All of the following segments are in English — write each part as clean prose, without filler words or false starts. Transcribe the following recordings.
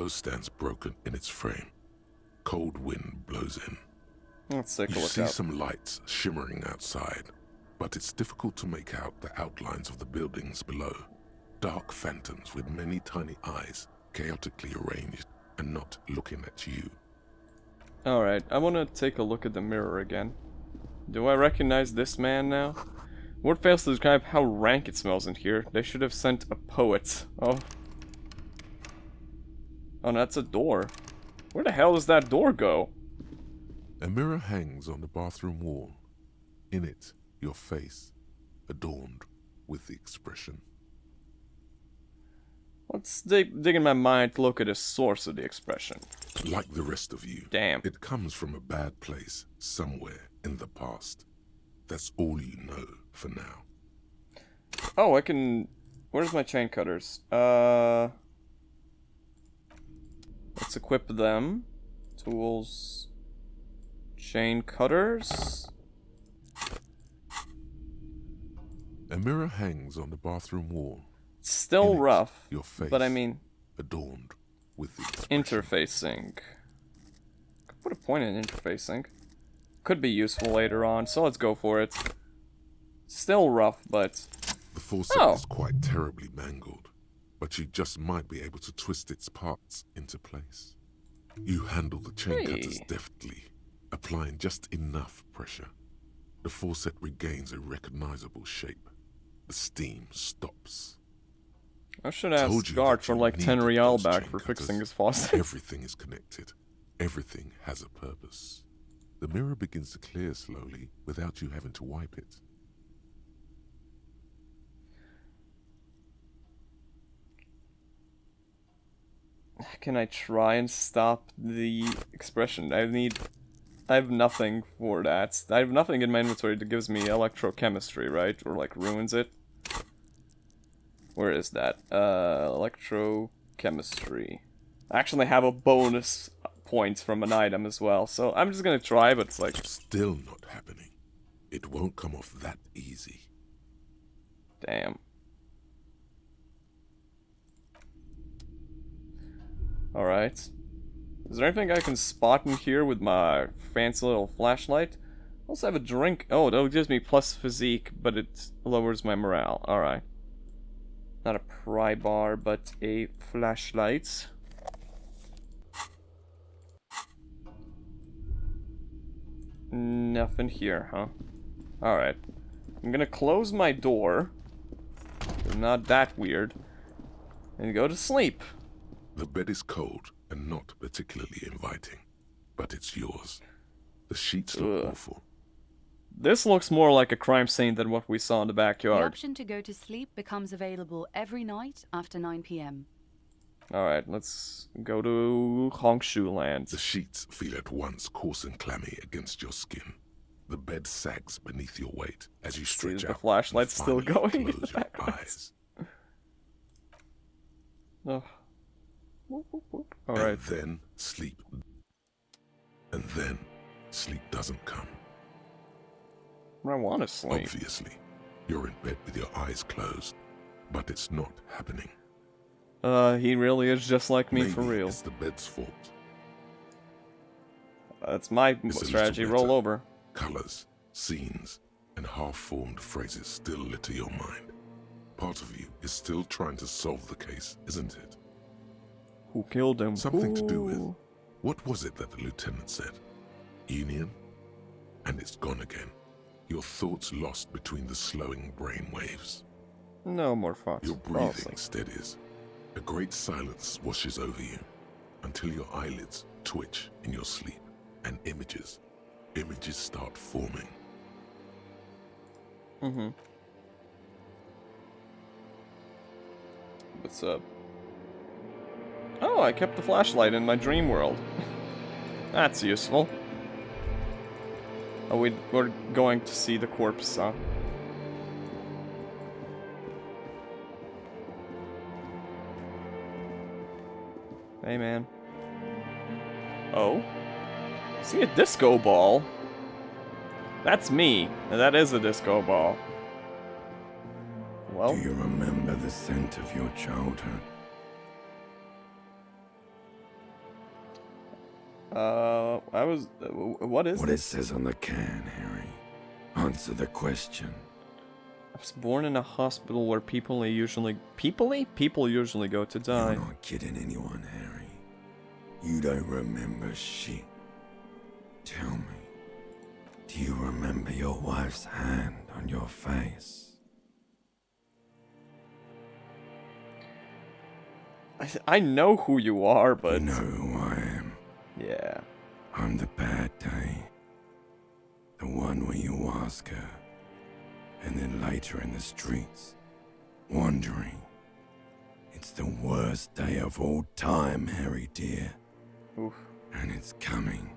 window stands broken in its frame. Cold wind blows in. Let's take a You look see out. some lights shimmering outside, but it's difficult to make out the outlines of the buildings below. Dark phantoms with many tiny eyes, chaotically arranged and not looking at you. Alright, I want to take a look at the mirror again. Do I recognize this man now? Word fails to describe how rank it smells in here. They should have sent a poet. Oh. Oh, that's a door. Where the hell does that door go? A mirror hangs on the bathroom wall. In it, your face, adorned with the expression. Let's dig in my mind to look at the source of the expression. Like the rest of you, Damn. it comes from a bad place somewhere in the past. That's all you know for now. Oh, I can... Where's my chain cutters? Let's equip them. Tools. Chain cutters. A mirror hangs on the bathroom wall. Still In it, rough, your face, but I mean... adorned with the expression. Interfacing. Could put a point in interfacing. Could be useful later on, so let's go for it. Still rough, but... The faucet is quite terribly mangled, but you just might be able to twist its parts into place. You handle the chain cutters deftly, applying just enough pressure. The faucet regains a recognizable shape. The steam stops. I should ask Guard for like 10 real back for fixing his faucet. Everything is connected. Everything has a purpose. The mirror begins to clear slowly without you having to wipe it. Can I try and stop the expression? I have nothing for that. I have nothing in my inventory that gives me electrochemistry, right? Or like ruins it. Where is that? Electrochemistry. I actually have a bonus point from an item as well, so I'm just gonna try, but it's like... Still not happening. It won't come off that easy. Damn. Alright. Is there anything I can spot in here with my fancy little flashlight? I also have a drink. Oh, that gives me plus physique, but it lowers my morale. Alright. Not a pry bar, but a flashlight. Nothing here, huh? Alright. I'm gonna close my door. They're not that weird. And go to sleep. The bed is cold and not particularly inviting, but it's yours. The sheets look awful. This looks more like a crime scene than what we saw in the backyard. The option to go to sleep becomes available every night after 9 p.m. Alright, let's go to Hongshu Land. The sheets feel at once coarse and clammy against your skin. The bed sags beneath your weight as you stretch out. The flashlight's still going in the Close your eyes. Oh. Alright. And then sleep. And then sleep doesn't come. I want to sleep. Obviously, you're in bed with your eyes closed, but it's not happening. He really is just like me. Maybe for real. It's the bed's fault. That's my strategy. Roll over. Colors, scenes, and half-formed phrases still litter your mind. Part of you is still trying to solve the case, isn't it? Who killed him? Something to do with... What was it that the lieutenant said? Union? And it's gone again. Your thoughts lost between the slowing brain waves. No more thoughts. Your breathing steadies. A great silence washes over you until your eyelids twitch in your sleep and images start forming. What's up? Oh, I kept the flashlight in my dream world. That's useful. Oh, we're going to see the corpse, huh? Hey, man. Oh? See a disco ball? That's me. And that is a disco ball. Well? Do you remember the scent of your childhood? I was. What is What this? it says on the can, Harry. Answer the question. I was born in a hospital where people usually go to die. You're not kidding anyone, Harry. You don't remember shit. Tell me, do you remember your wife's hand on your face? I know who you are, but You know who I am. yeah. I'm the bad day. The one where you ask her, and then later in the streets, wandering. It's the worst day of all time, Harry dear. Oof. And it's coming.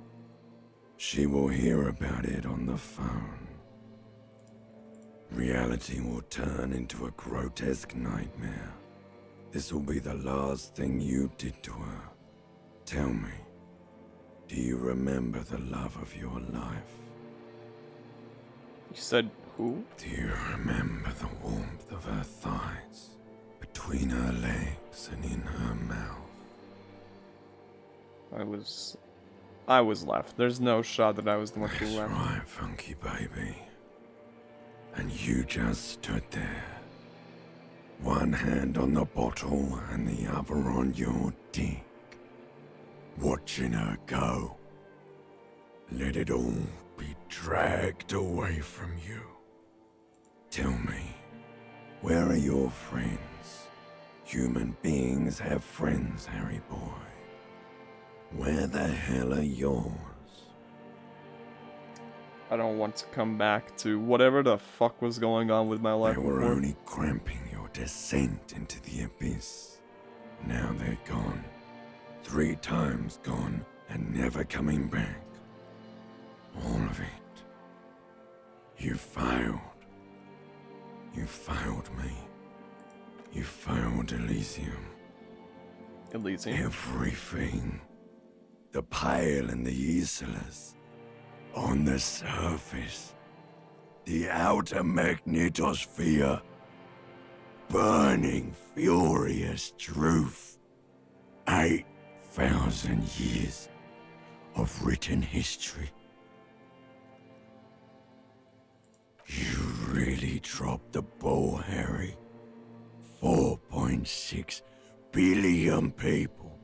She will hear about it on the phone. Reality will turn into a grotesque nightmare. This will be the last thing you did to her. Tell me, do you remember the love of your life? You said who? Do you remember the warmth of her thighs, between her legs and in her mouth? I was left. There's no shot that I was the one who That's left. right, funky baby. And you just stood there. One hand on the bottle and the other on your dick. Watching her go. Let it all be dragged away from you. Tell me, where are your friends? Human beings have friends, Harry boy. Where the hell are yours? I don't want to come back to whatever the fuck was going on with my life They were before. only cramping your descent into the abyss. Now they're gone. 3 times gone and never coming back. All of it. You failed. You failed me. You failed Elysium. Elysium. Everything. The Pale and the Islas. On the surface. The outer magnetosphere. Burning, furious truth. 8,000 years of written history. You really dropped the ball, Harry. 4.6 billion people.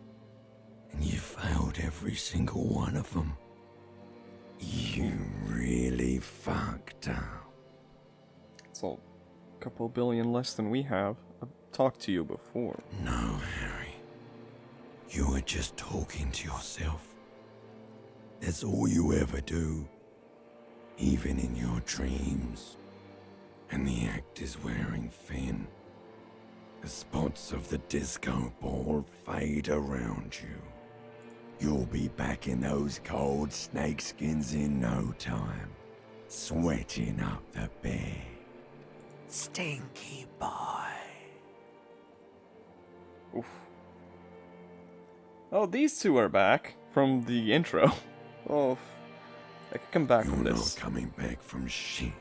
And you failed every single one of them. You really fucked up. It's a couple billion less than we have. I've talked to you before. No, Harry. You were just talking to yourself. That's all you ever do. Even in your dreams. And the act is wearing thin. The spots of the disco ball fade around you. You'll be back in those cold snakeskins in no time. Sweating up the bed. Stinky boy. Oof. Oh, these two are back from the intro. Oh, I could come back from You're this. not coming back from shit.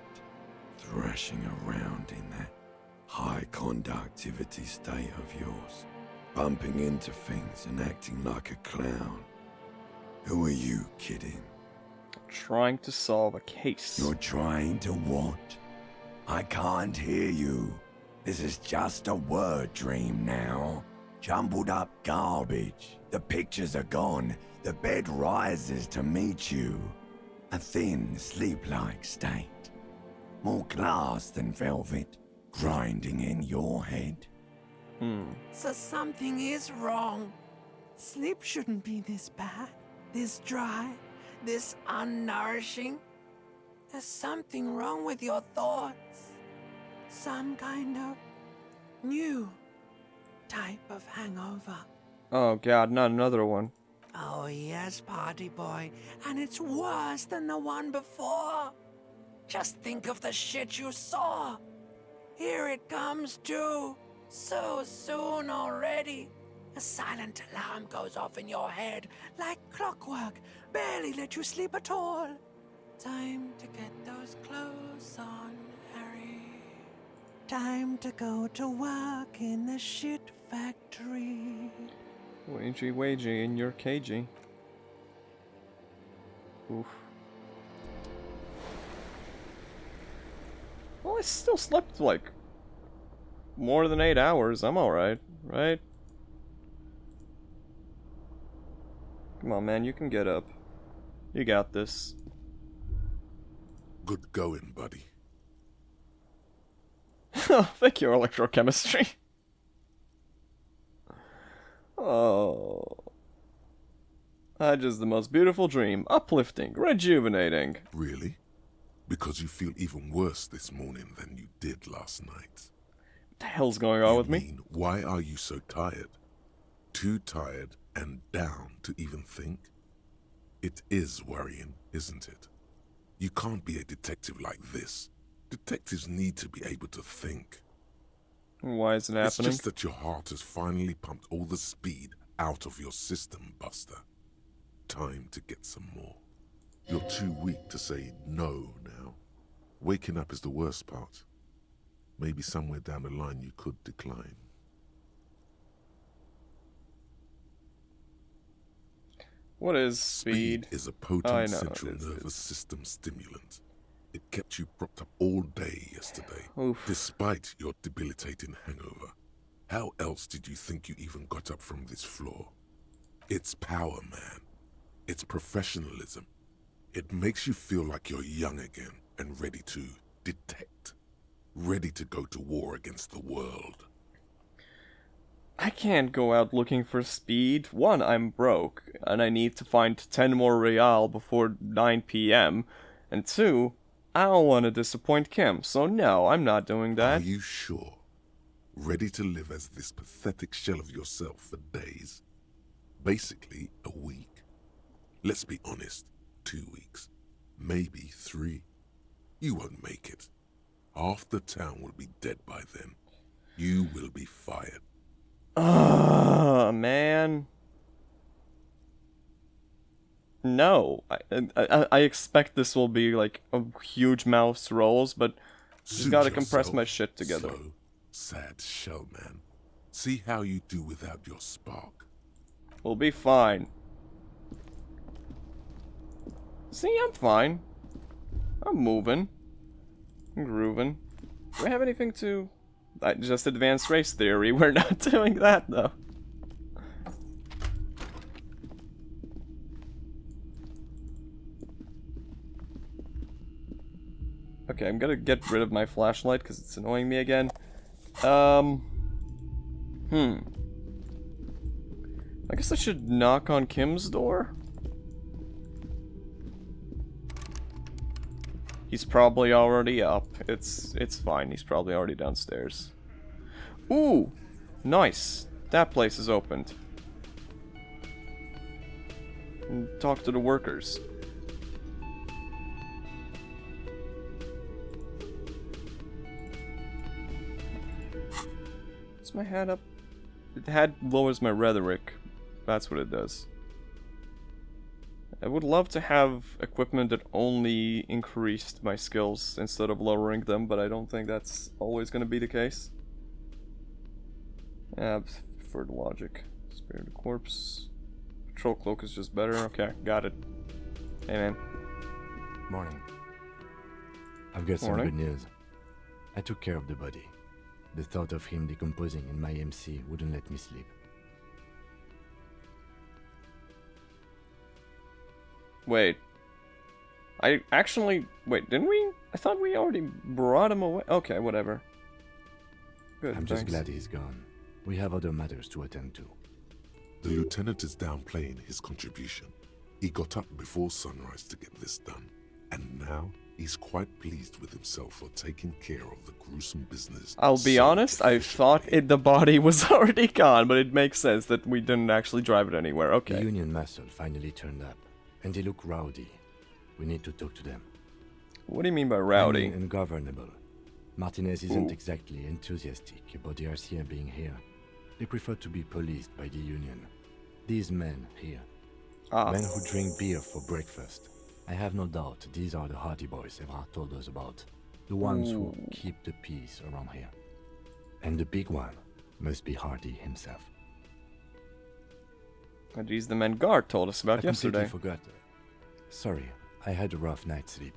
Thrashing around in that high conductivity state of yours. Bumping into things and acting like a clown. Who are you kidding? Trying to solve a case. You're trying to what? I can't hear you. This is just a word dream now. Jumbled up garbage. The pictures are gone. The bed rises to meet you. A thin, sleep-like state. More glass than velvet, grinding in your head. So something is wrong. Sleep shouldn't be this bad, this dry, this unnourishing. There's something wrong with your thoughts. Some kind of new type of hangover. Oh god, not another one. Oh yes, party boy, and it's worse than the one before. Just think of the shit you saw. Here it comes too. So soon already. A silent alarm goes off in your head like clockwork. Barely let you sleep at all. Time to get those clothes on, Harry. Time to go to work in the shit factory. Wagey, wagey in your cagey. Oof. Well, I still slept, like, more than 8 hours. I'm alright, right? Come on, man, you can get up. You got this. Good going, buddy. Thank you, electrochemistry. Oh. Just the most beautiful dream. Uplifting, rejuvenating. Really? Because you feel even worse this morning than you did last night. What the hell's going on with me? mean, why are you so tired? Too tired and down to even think? It is worrying, isn't it? You can't be a detective like this. Detectives need to be able to think. Why is it happening? It's just that your heart has finally pumped all the speed out of your system, Buster. Time to get some more. You're too weak to say no now. Waking up is the worst part. Maybe somewhere down the line you could decline. What is speed? Speed is a potent central nervous system stimulant. It kept you propped up all day yesterday, despite your debilitating hangover. How else did you think you even got up from this floor? It's power, man. It's professionalism. It makes you feel like you're young again and ready to detect. Ready to go to war against the world. I can't go out looking for speed. One, I'm broke, and I need to find 10 more real before 9 p.m. And two, I don't want to disappoint Kim, so no, I'm not doing that. Are you sure? Ready to live as this pathetic shell of yourself for days? Basically, a week. Let's be honest, 2 weeks. Maybe 3. You won't make it. Half the town will be dead by then. You will be fired. Man. No. I expect this will be like a huge mouse rolls, but just gotta compress my shit together. Slow, sad shell, man. See how you do without your spark. We'll be fine. See, I'm fine. I'm moving. I'm grooving. Do I have anything to... just advanced race theory. We're not doing that, though. Okay, I'm gonna get rid of my flashlight because it's annoying me again. I guess I should knock on Kim's door? He's probably already up. It's fine. He's probably already downstairs. Ooh! Nice. That place is opened. And talk to the workers. Is my hat up? The hat lowers my rhetoric. That's what it does. I would love to have equipment that only increased my skills instead of lowering them, but I don't think that's always going to be the case. Yeah, I prefer the logic. Spare the corpse. Patrol cloak is just better. Okay, got it. Hey, man. Morning. I've got some good news. I took care of the body. The thought of him decomposing in my MC wouldn't let me sleep. Wait. Wait, didn't we? I thought we already brought him away. Okay, whatever. Good, I'm just glad he's gone. We have other matters to attend to. The lieutenant is downplaying his contribution. He got up before sunrise to get this done, and now he's quite pleased with himself for taking care of the gruesome business. I'll be honest, I thought the body was already gone, but it makes sense that we didn't actually drive it anywhere. Okay. The Union muscle finally turned up, and they look rowdy. We need to talk to them. What do you mean by rowdy? I mean ungovernable. Martinez isn't exactly enthusiastic about the RCA being here. They prefer to be policed by the Union. These men here. Men who drink beer for breakfast. I have no doubt these are the Hardie boys Evrard told us about. The ones who keep the peace around here. And the big one must be Hardie himself. And these the men Guard told us about yesterday. I completely forgot. Sorry, I had a rough night's sleep.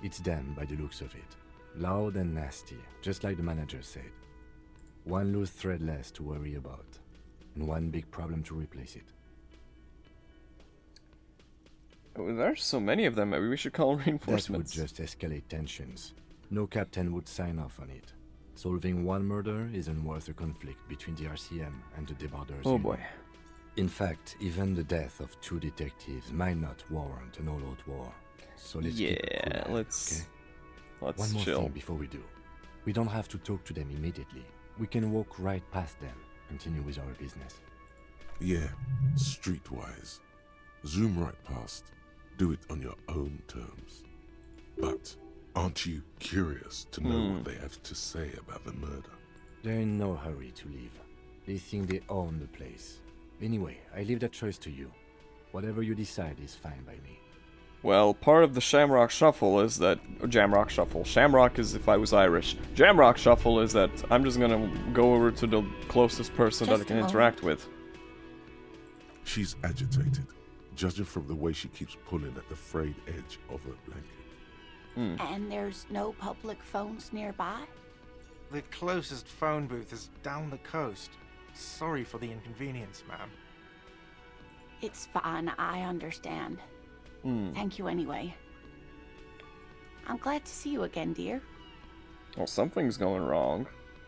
It's them by the looks of it. Loud and nasty, just like the manager said. One loose thread less to worry about, and one big problem to replace it. Oh, there's so many of them, maybe we should call That would reinforcements. just escalate tensions. No captain would sign off on it. Solving one murder isn't worth a conflict between the RCM and the debarders. Oh union. boy. In fact, even the death of 2 detectives might not warrant an all-out war. So let's keep a cool Yeah, eye, let's okay? One more chill. thing before we do. We don't have to talk to them immediately. We can walk right past them, continue with our business. Yeah, streetwise. Zoom right past. Do it on your own terms. But aren't you curious to know what they have to say about the murder? They're in no hurry to leave. They think they own the place. Anyway, I leave that choice to you. Whatever you decide is fine by me. Well, part of the Shamrock Shuffle is that... Jamrock Shuffle. Shamrock is if I was Irish. Jamrock Shuffle is that I'm just gonna go over to the closest person that I can interact with. She's agitated, judging from the way she keeps pulling at the frayed edge of her blanket. And there's no public phones nearby? The closest phone booth is down the coast. Sorry for the inconvenience, ma'am. It's fine, I understand. Thank you anyway. I'm glad to see you again, dear. Well, something's going wrong.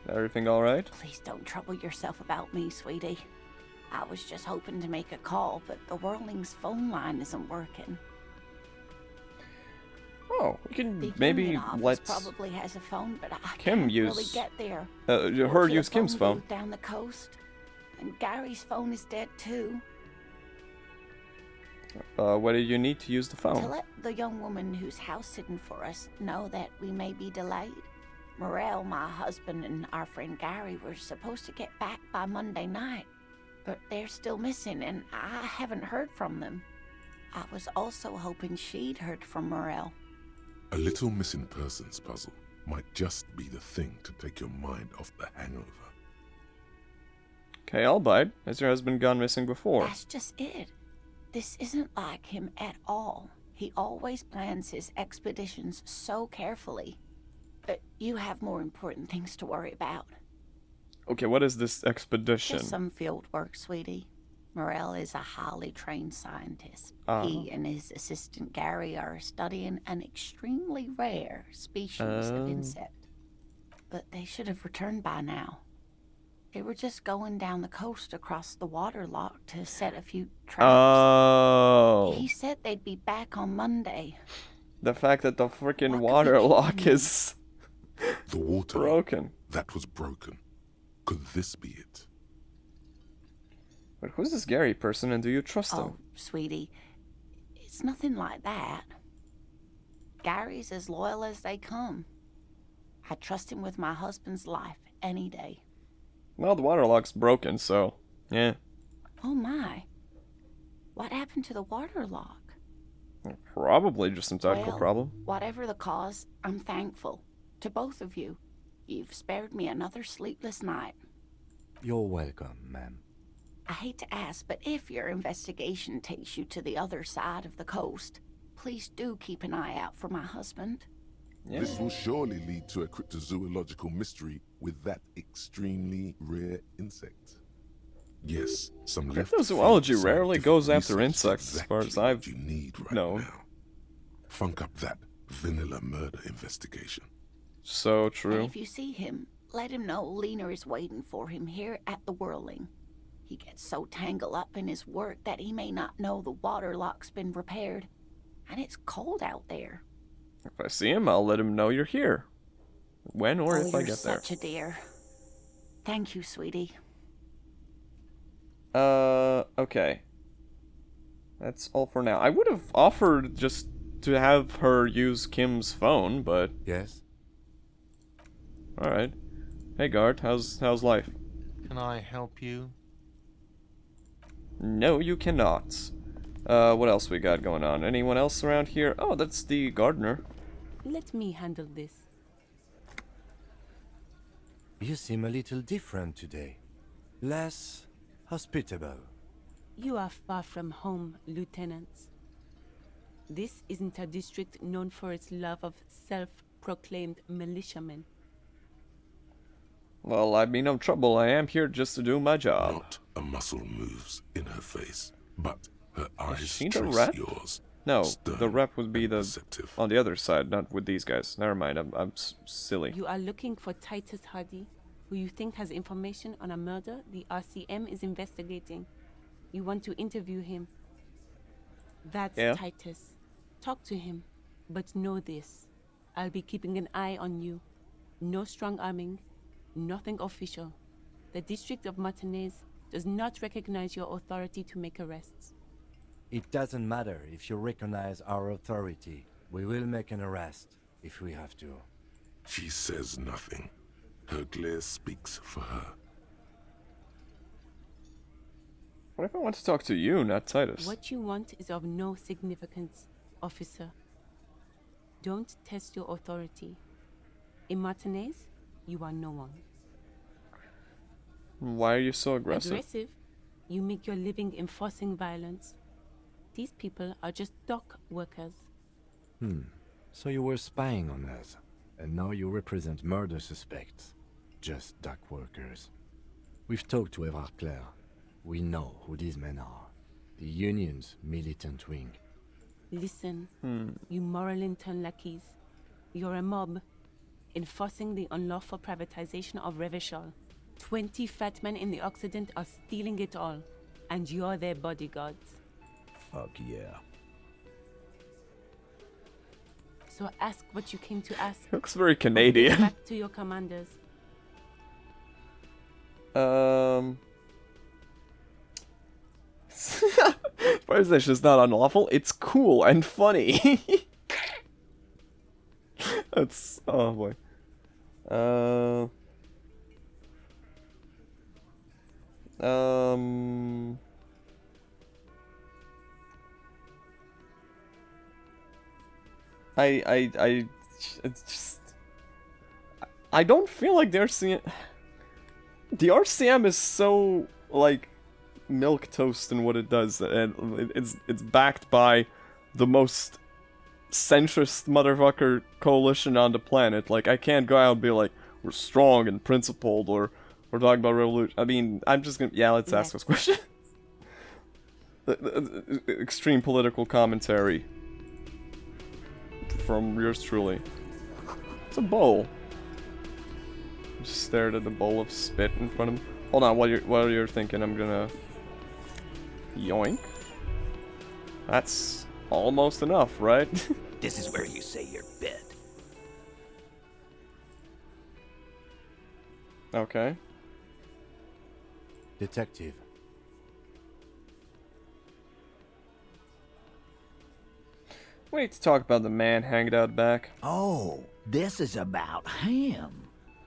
Everything alright? Please don't trouble yourself about me, sweetie. I was just hoping to make a call, but the Whirling's phone line isn't working. Oh, we can The maybe union office let probably has a phone, but I Kim can't use- really get there. her Or to use the Kim's phone. booth down the coast. And Gary's phone is dead too. What do you need to use the To phone? let the young woman who's house sitting for us know that we may be delayed. Morel, my husband, and our friend Gary were supposed to get back by Monday night, but they're still missing, and I haven't heard from them. I was also hoping she'd heard from Morel. A little missing persons puzzle might just be the thing to take your mind off the hangover. Okay, I'll bite. Has your husband gone missing before? That's just it. This isn't like him at all. He always plans his expeditions so carefully. But you have more important things to worry about. Okay, what is this expedition? Just some field work, sweetie. Morel is a highly trained scientist. Uh-huh. He and his assistant Gary are studying an extremely rare species of insect. But they should have returned by now. They were just going down the coast across the water lock to set a few traps. Oh. He said they'd be back on Monday. The fact that the freaking What could water be lock keeping is The water broken. that was broken. Could this be it? But who's this Gary person and do you trust Oh, him? sweetie, it's nothing like that. Gary's as loyal as they come. I trust him with my husband's life any day. Well, the water lock's broken, so yeah. Oh my. What happened to the water lock? Probably just some technical Well, problem. Whatever the cause, I'm thankful. To both of you. You've spared me another sleepless night. You're welcome, ma'am. I hate to ask, but if your investigation takes you to the other side of the coast, please do keep an eye out for my husband. Yeah. This will surely lead to a cryptozoological mystery with that extremely rare insect. Yes, some left Cryptozoology field rarely scientific goes after research is insects, as far as exactly I've what you need right known. now. Funk up that vanilla murder investigation. So And true. if you see him, let him know Lena is waiting for him here at the Whirling. He gets so tangled up in his work that he may not know the water lock's been repaired. And it's cold out there. If I see him, I'll let him know you're here. When or Oh, if I you're get there. such a dear. Thank you, sweetie. Okay. That's all for now. I would have offered just to have her use Kim's phone, but Yes? alright. Hey guard, how's life? Can I help you? No, you cannot. What else we got going on? Anyone else around here? Oh, that's the gardener. Let me handle this. You seem a little different today. Less hospitable. You are far from home, Lieutenant. This isn't a district known for its love of self-proclaimed militiamen. Well, I mean, no trouble. I am here just to do my job. Not a muscle moves in her face, but her eyes she the trace rep? yours. No, Stern the rep would be and the perceptive. on the other side, not with these guys. Never mind, I'm silly. You are looking for Titus Hardie, who you think has information on a murder the RCM is investigating. You want to interview him. That's Yeah. Titus. Talk to him. But know this. I'll be keeping an eye on you. No strong arming. Nothing official. The District of Martinez does not recognize your authority to make arrests. It doesn't matter if you recognize our authority. We will make an arrest if we have to. She says nothing. Her glare speaks for her. What if I want to talk to you, not Titus? What you want is of no significance, officer. Don't test your authority. In Martinez, you are no one. Why are you so aggressive? Aggressive? You make your living enforcing violence. These people are just dock workers. So you were spying on us, and now you represent murder suspects. Just dock workers. We've talked to Evrard Claire. We know who these men are. The Union's militant wing. Listen, you moral intern lackeys. You're a mob, enforcing the unlawful privatization of Revachol. 20 fat men in the Occident are stealing it all, and you're their bodyguards. Fuck yeah. So ask what you came to ask. Looks very Get Canadian. back to your commanders. Privatization is not unlawful. It's cool and funny. That's oh boy. It's just, I don't feel like the RCM. The RCM is so like milk toast in what it does, and it's backed by the most centrist motherfucker coalition on the planet. Like, I can't go out and be like, we're strong and principled, or we're talking about revolution. I mean, I'm just gonna let's ask this question. Extreme political commentary from yours truly. It's a bowl. Just stared at the bowl of spit in front of him. Hold on, while you're thinking, I'm gonna yoink. That's almost enough, right? This is where you say your bit. Okay. Detective. We need to talk about the man hanging out back. Oh, this is about him.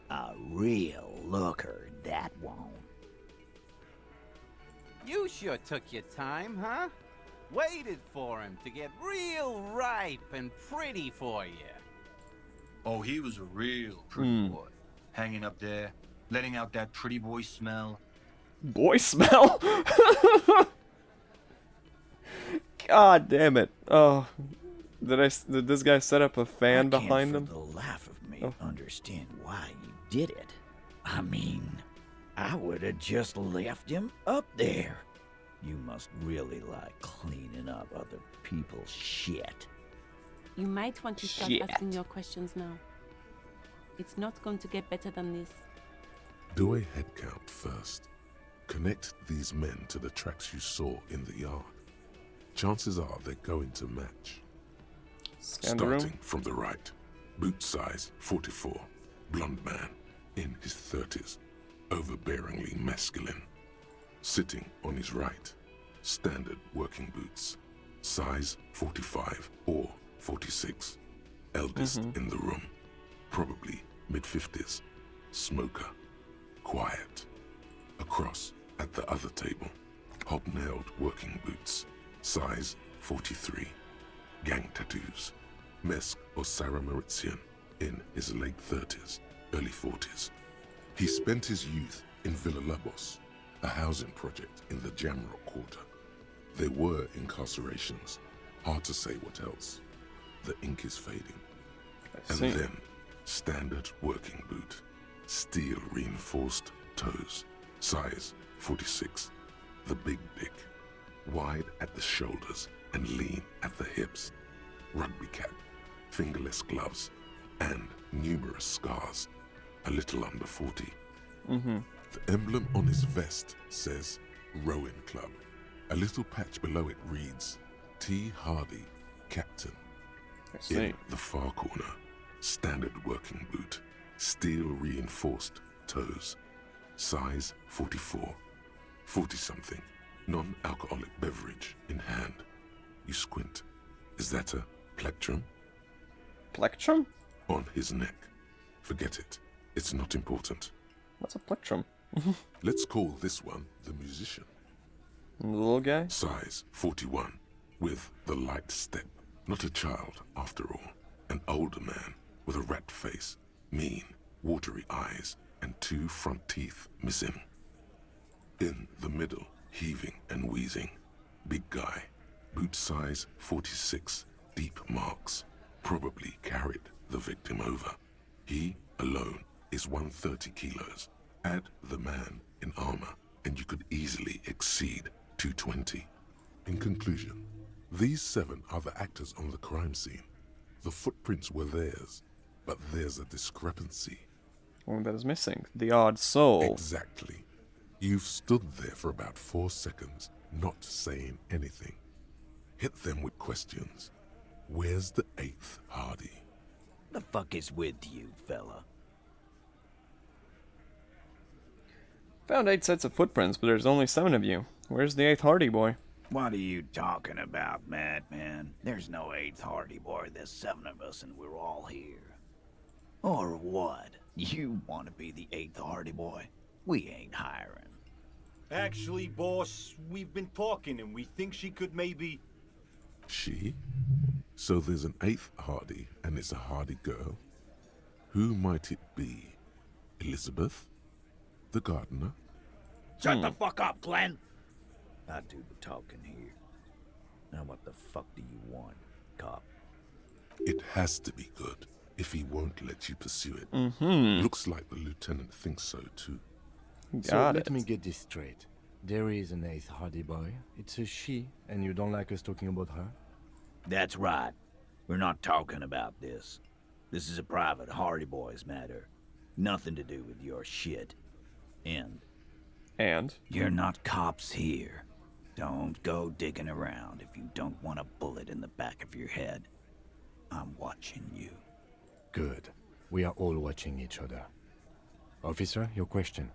A real looker, that one. You sure took your time, huh? Waited for him to get real ripe and pretty for you. Oh, he was a real pretty boy. Hanging up there, letting out that pretty boy smell. Boy smell? God damn it. Oh. Did this guy set up a fan behind him? I can't for the life of me understand why you did it. I mean, I would have just left him up there. You must really like cleaning up other people's shit. You might want to start asking your questions now. It's not going to get better than this. Do a head count first. Connect these men to the tracks you saw in the yard. Chances are they're going to match. Scan the room. Starting from the right. Boot size 44. Blonde man in his 30s. Overbearingly masculine. Sitting on his right. Standard working boots. Size 45 or 46. Eldest in the room. Probably mid-50s. Smoker. Quiet. Across at the other table. Hobnailed working boots. Size 43. Gang tattoos. Mesk or Sarah Mauritian in his late 30s, early 40s. He spent his youth in Villa Labos, a housing project in the Jamrock Quarter. There were incarcerations, Hard to say what else. The ink is fading. I And see. then, standard working boot. Steel reinforced toes. Size 46. The big dick. Wide at the shoulders and lean at the hips. Rugby cap. Fingerless gloves. And numerous scars. A little under 40. The emblem on his vest says Rowing Club. A little patch below it reads T. Hardie, Captain. I see. In the far corner, standard working boot, steel reinforced toes, size 44, 40-something, non-alcoholic beverage in hand. You squint. Is that a plectrum? Plectrum? On his neck. Forget it. It's not important. What's a plectrum? Let's call this one the musician. The little guy? Size 41, with the light step. Not a child, after all. An older man with a rat face, mean, watery eyes, and 2 front teeth missing. In the middle, heaving and wheezing. Big guy. Boot size 46, deep marks. Probably carried the victim over. He, alone, is 130 kilos. Add the man in armor, and you could easily exceed 220. In conclusion, these 7 are the actors on the crime scene. The footprints were theirs, but there's a discrepancy. One that is missing. The odd soul. Exactly. You've stood there for about 4 seconds, not saying anything. Hit them with questions. Where's the 8th Hardie? The fuck is with you, fella? Found 8 sets of footprints, but there's only 7 of you. Where's the 8th Hardie boy? What are you talking about, madman? There's no 8th Hardie boy. There's 7 of us and we're all here. Or what? You want to be the 8th Hardie boy? We ain't hiring. Actually, boss, we've been talking and we think she could maybe... She? So there's an 8th Hardie, and it's a Hardie girl? Who might it be? Elizabeth? The gardener? Shut the fuck up, Glenn! I do the talking here. Now what the fuck do you want, cop? It has to be good, if he won't let you pursue it. Looks like the lieutenant thinks so too. So let me get this straight. There is an 8th Hardie boy. It's a she, and you don't like us talking about her? That's right. We're not talking about this. This is a private Hardie boys matter. Nothing to do with your shit. And? You're not cops here. Don't go digging around if you don't want a bullet in the back of your head. I'm watching you. Good. We are all watching each other. Officer, your question.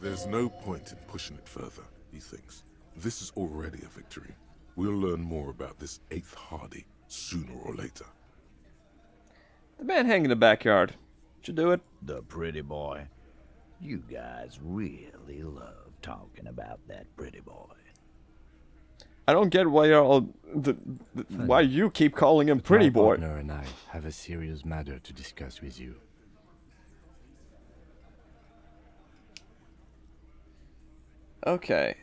There's no point in pushing it further, he thinks. This is already a victory. We'll learn more about this 8th Hardie sooner or later. The man hanging in the backyard. Did you do it? The pretty boy. You guys really love talking about that pretty boy. I don't get why you're all why you keep calling him pretty My boy. partner and I have a serious matter to discuss with you. Okay.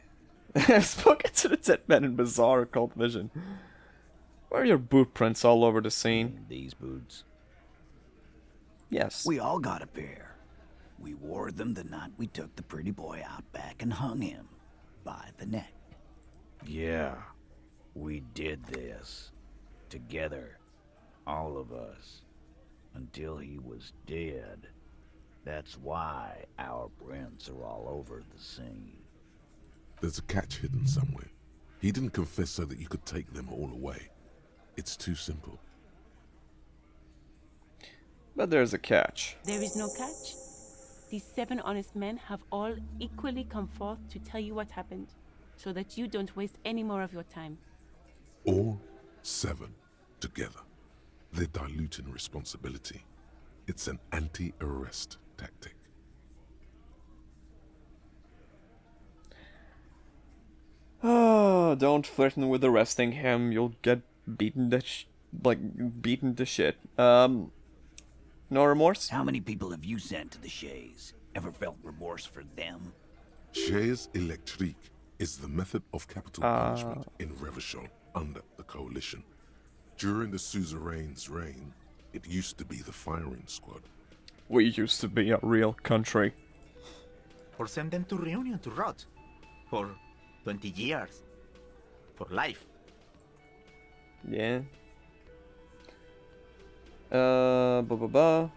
I've spoken to the dead man in bizarre occult vision. Why are your boot prints all over the scene? These boots. Yes. We all got a pair. We wore them the night we took the pretty boy out back and hung him by the neck. Yeah, we did this. Together. All of us. Until he was dead. That's why our prints are all over the scene. There's a catch hidden somewhere. He didn't confess so that you could take them all away. It's too simple. But there's a catch. There is no catch. These 7 honest men have all equally come forth to tell you what happened, so that you don't waste any more of your time. All 7 together. They're diluting responsibility. It's an anti-arrest tactic. Oh, don't threaten with arresting him. You'll get beaten beaten to shit. No remorse? How many people have you sent to the Shays? Ever felt remorse for them? Chaise électrique is the method of capital punishment in Revachol under the coalition. During the suzerain's reign, it used to be the firing squad. We used to be a real country. Or send them to Reunion to rot. For 20 years. For life. Yeah. Blah blah blah.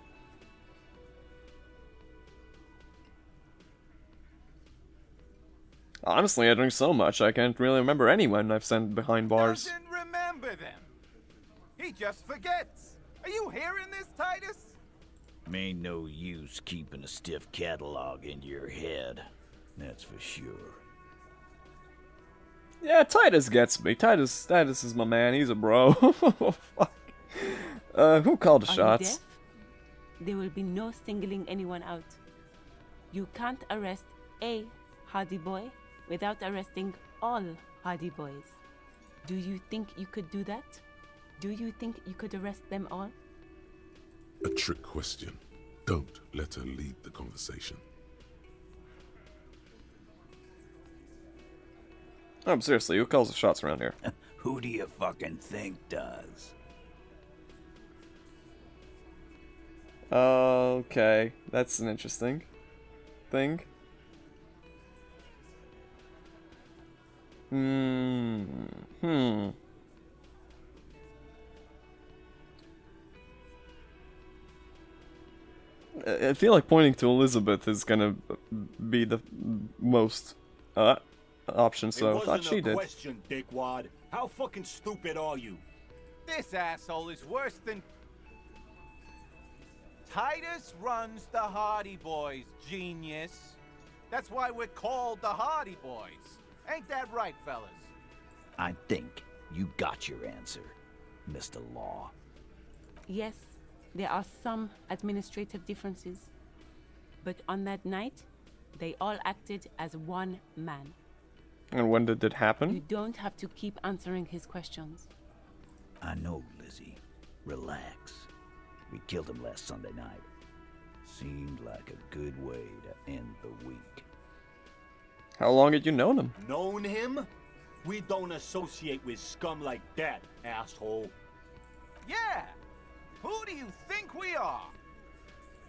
Honestly, I drink so much I can't really remember anyone I've sent behind bars. Doesn't remember them. He just forgets. Are you hearing this, Titus? Ain't no use keeping a stiff catalog in your head. That's for sure. Yeah, Titus gets me. Titus is my man. He's a bro. Fuck. Who called the Are you shots? deaf? There will be no singling anyone out. You can't arrest a Hardie boy without arresting all Hardie boys. Do you think you could do that? Do you think you could arrest them all? A trick question. Don't let her lead the conversation. Oh, seriously, who calls the shots around here? Who do you fucking think does? Okay, that's an interesting thing. I feel like pointing to Elizabeth is gonna be the most option, so I thought she did. Question, dickwad. How fucking stupid are you? This asshole is worse than... Titus runs the Hardie Boys, genius. That's why we're called the Hardie Boys. Ain't that right, fellas? I think you got your answer, Mr. Law. Yes, there are some administrative differences. But on that night, they all acted as one man. And when did it happen? You don't have to keep answering his questions. I know, Lizzie. Relax. We killed him last Sunday night. Seemed like a good way to end the week. How long had you known him? Known him? We don't associate with scum like that, asshole. Yeah! Who do you think we are?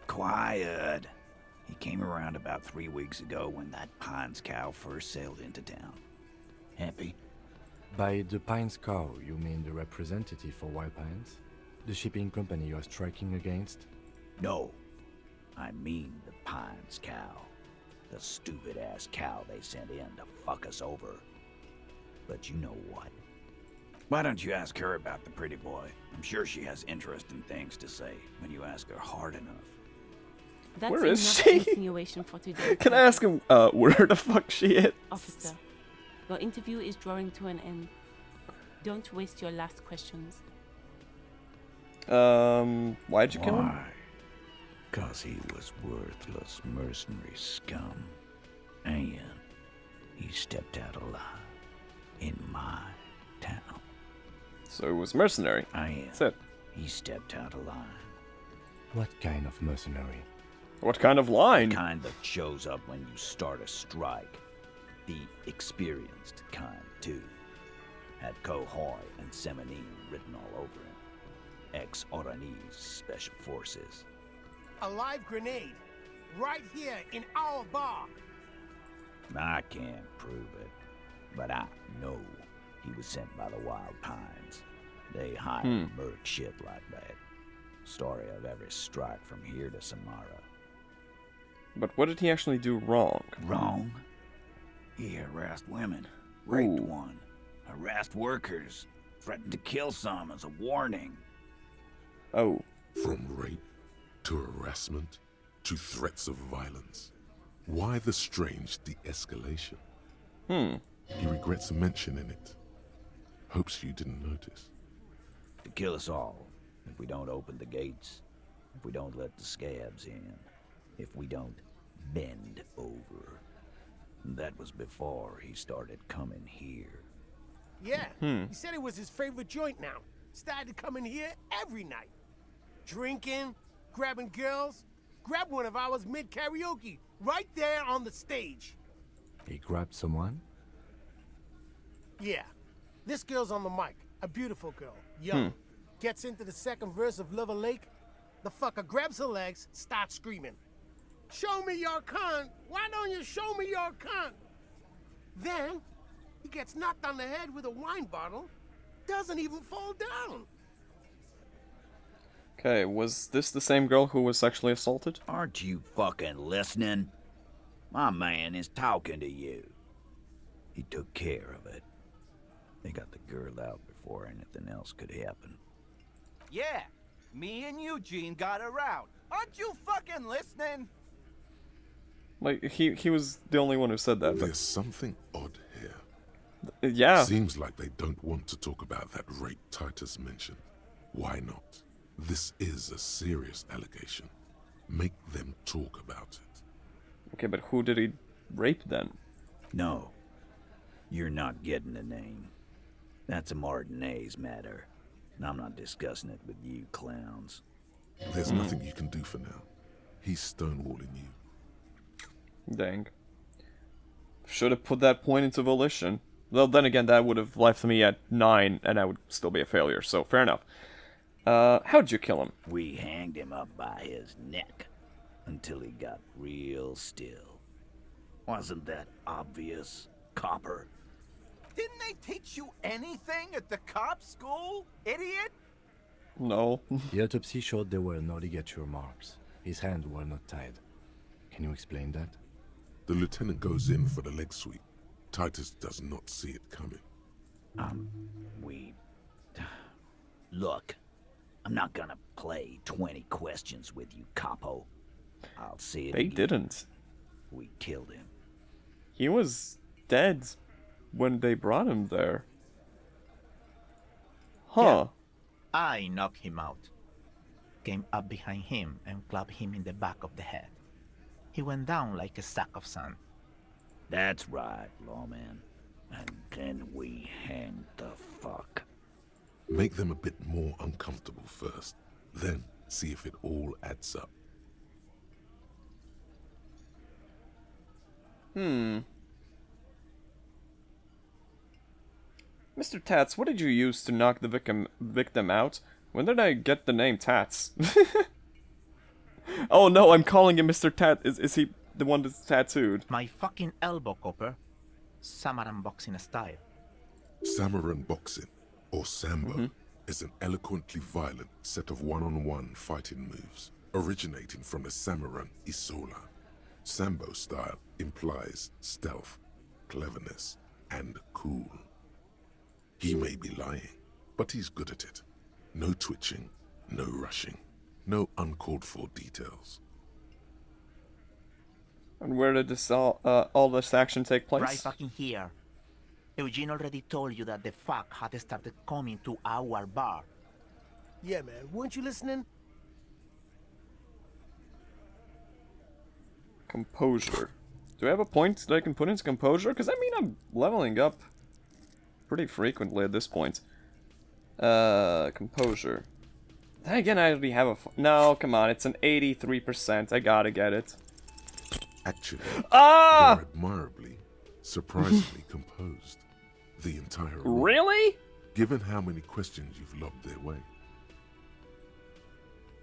Quiet. He came around about 3 weeks ago when that Pines cow first sailed into town. Happy? By the Pines cow, you mean the representative for Wild Pines? The shipping company you're striking against? No. I mean the Pines cow. The stupid-ass cow they sent in to fuck us over. But you know what? Why don't you ask her about the pretty boy? I'm sure she has interesting things to say when you ask her hard enough. That's Where is enough she? insinuation for today. Can I ask him where the fuck she is? Officer, your interview is drawing to an end. Don't waste your last questions. Why'd you kill him? Why? 'Cause he was worthless mercenary scum. And he stepped out alive in my town. So it was mercenary. That's it. He stepped out of line. What kind of mercenary? What kind of line? The kind that shows up when you start a strike. The experienced kind, too. Had Cohoy and Seminine written all over him. Ex-Oranese Special Forces. A live grenade, right here in our bar. I can't prove it, but I know he was sent by the Wild Pines. They hire merc shit like that. Story of every strike from here to Samara. But what did he actually do wrong? Wrong? He harassed women, raped one, harassed workers, threatened to kill some as a warning. Oh. From rape to harassment to threats of violence. Why the strange de-escalation? He regrets mentioning it. Hopes you didn't notice. To kill us all, if we don't open the gates, if we don't let the scabs in, if we don't bend over. That was before he started coming here. Yeah, he said it was his favorite joint now. Started coming here every night. Drinking, grabbing girls. Grabbed one of ours mid-karaoke, right there on the stage. He grabbed someone? Yeah, this girl's on the mic. A beautiful girl, young. Gets into the second verse of Lover Lake. The fucker grabs her legs, starts screaming. Show me your cunt! Why don't you show me your cunt? Then, he gets knocked on the head with a wine bottle. Doesn't even fall down. Okay, was this the same girl who was sexually assaulted? Aren't you fucking listening? My man is talking to you. He took care of it. They got the girl out before anything else could happen. Yeah, me and Eugene got her out. Aren't you fucking listening? Like, he was the only one who said that. There's something odd here. Yeah. Seems like they don't want to talk about that rape Titus mentioned. Why not? This is a serious allegation. Make them talk about it. Okay, but who did he rape then? No. You're not getting the name. That's a Martinez matter. And I'm not discussing it with you clowns. There's nothing you can do for now. He's stonewalling you. Dang. Should have put that point into volition. Well, then again, that would have left me at 9, and I would still be a failure, so fair enough. How'd you kill him? We hanged him up by his neck until he got real still. Wasn't that obvious, copper? Didn't they teach you anything at the cop school, idiot? No. The autopsy showed there were no ligature marks. His hands were not tied. Can you explain that? The lieutenant goes in for the leg sweep. Titus does not see it coming. Look, I'm not gonna play 20 questions with you, capo. I'll see it They again. didn't. We killed him. He was dead when they brought him there. Huh. I knocked him out. Came up behind him and clubbed him in the back of the head. He went down like a sack of sand. That's right, lawman. And then we hanged the fuck. Make them a bit more uncomfortable first. Then see if it all adds up. Mr. Tats, what did you use to knock the victim out? When did I get the name Tats? Oh no, I'm calling him Mr. Tat. Is he the one that's tattooed? My fucking elbow, copper. Samaran boxing style. Samaran boxing, or Sambo, is an eloquently violent set of one-on-one fighting moves, originating from the Samaran Isola. Sambo style implies stealth, cleverness, and cool. He may be lying, but he's good at it. No twitching, no rushing, no uncalled for details. And where did this all this action take place? Right fucking here. Eugene already told you that the fuck had started coming to our bar. Yeah, man. Weren't you listening? Composure. Do I have a point that I can put into composure? Because I mean, I'm leveling up pretty frequently at this point. Composure. Then again, I already have a... No, come on, it's an 83%. I gotta get it. Actually, Ah! they're admirably, surprisingly composed. The entire room. Really? Given how many questions you've lobbed their way.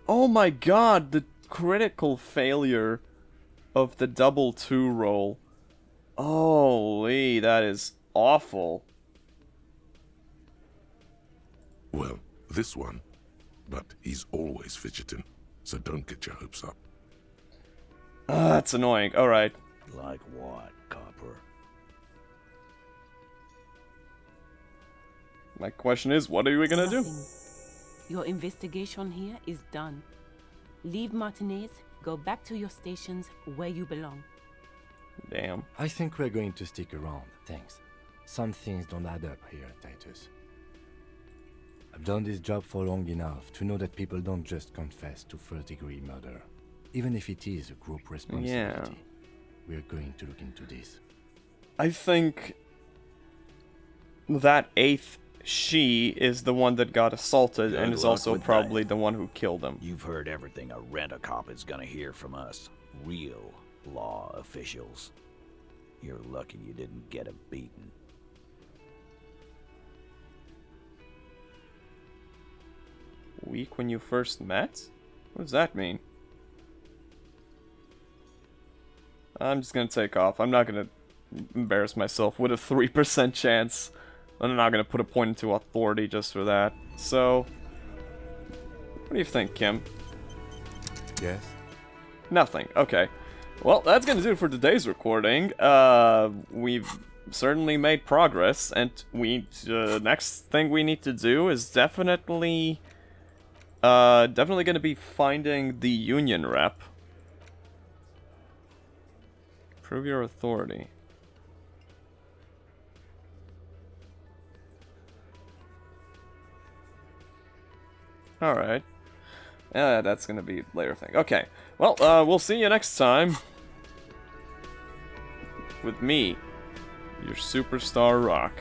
Oh my god, the critical failure of the double 2 roll. Holy, that is awful. Well, this one. But he's always fidgeting, so don't get your hopes up. That's annoying. Alright. Like what, copper? My question is, what are we gonna do? Your investigation here is done. Leave Martinez, go back to your stations where you belong. Damn. I think we're going to stick around, thanks. Some things don't add up here, Titus. I've done this job for long enough to know that people don't just confess to first-degree murder. Even if it is a group responsibility. Yeah. We're going to look into this. I think that 8th she is the one that got assaulted and is also probably the one who killed him. You've heard everything a rent-a-cop is gonna hear from us. Real law officials. You're lucky you didn't get a beating. Weak when you first met? What does that mean? I'm just gonna take off. I'm not gonna embarrass myself with a 3% chance. I'm not gonna put a point into authority just for that. So, what do you think, Kim? Yes? Nothing. Okay. Well, that's gonna do it for today's recording. We've certainly made progress, and next thing we need to do is definitely gonna be finding the Union rep. Prove your authority. Alright. Yeah, that's gonna be a later thing. Okay. Well, we'll see you next time. With me, your superstar rock.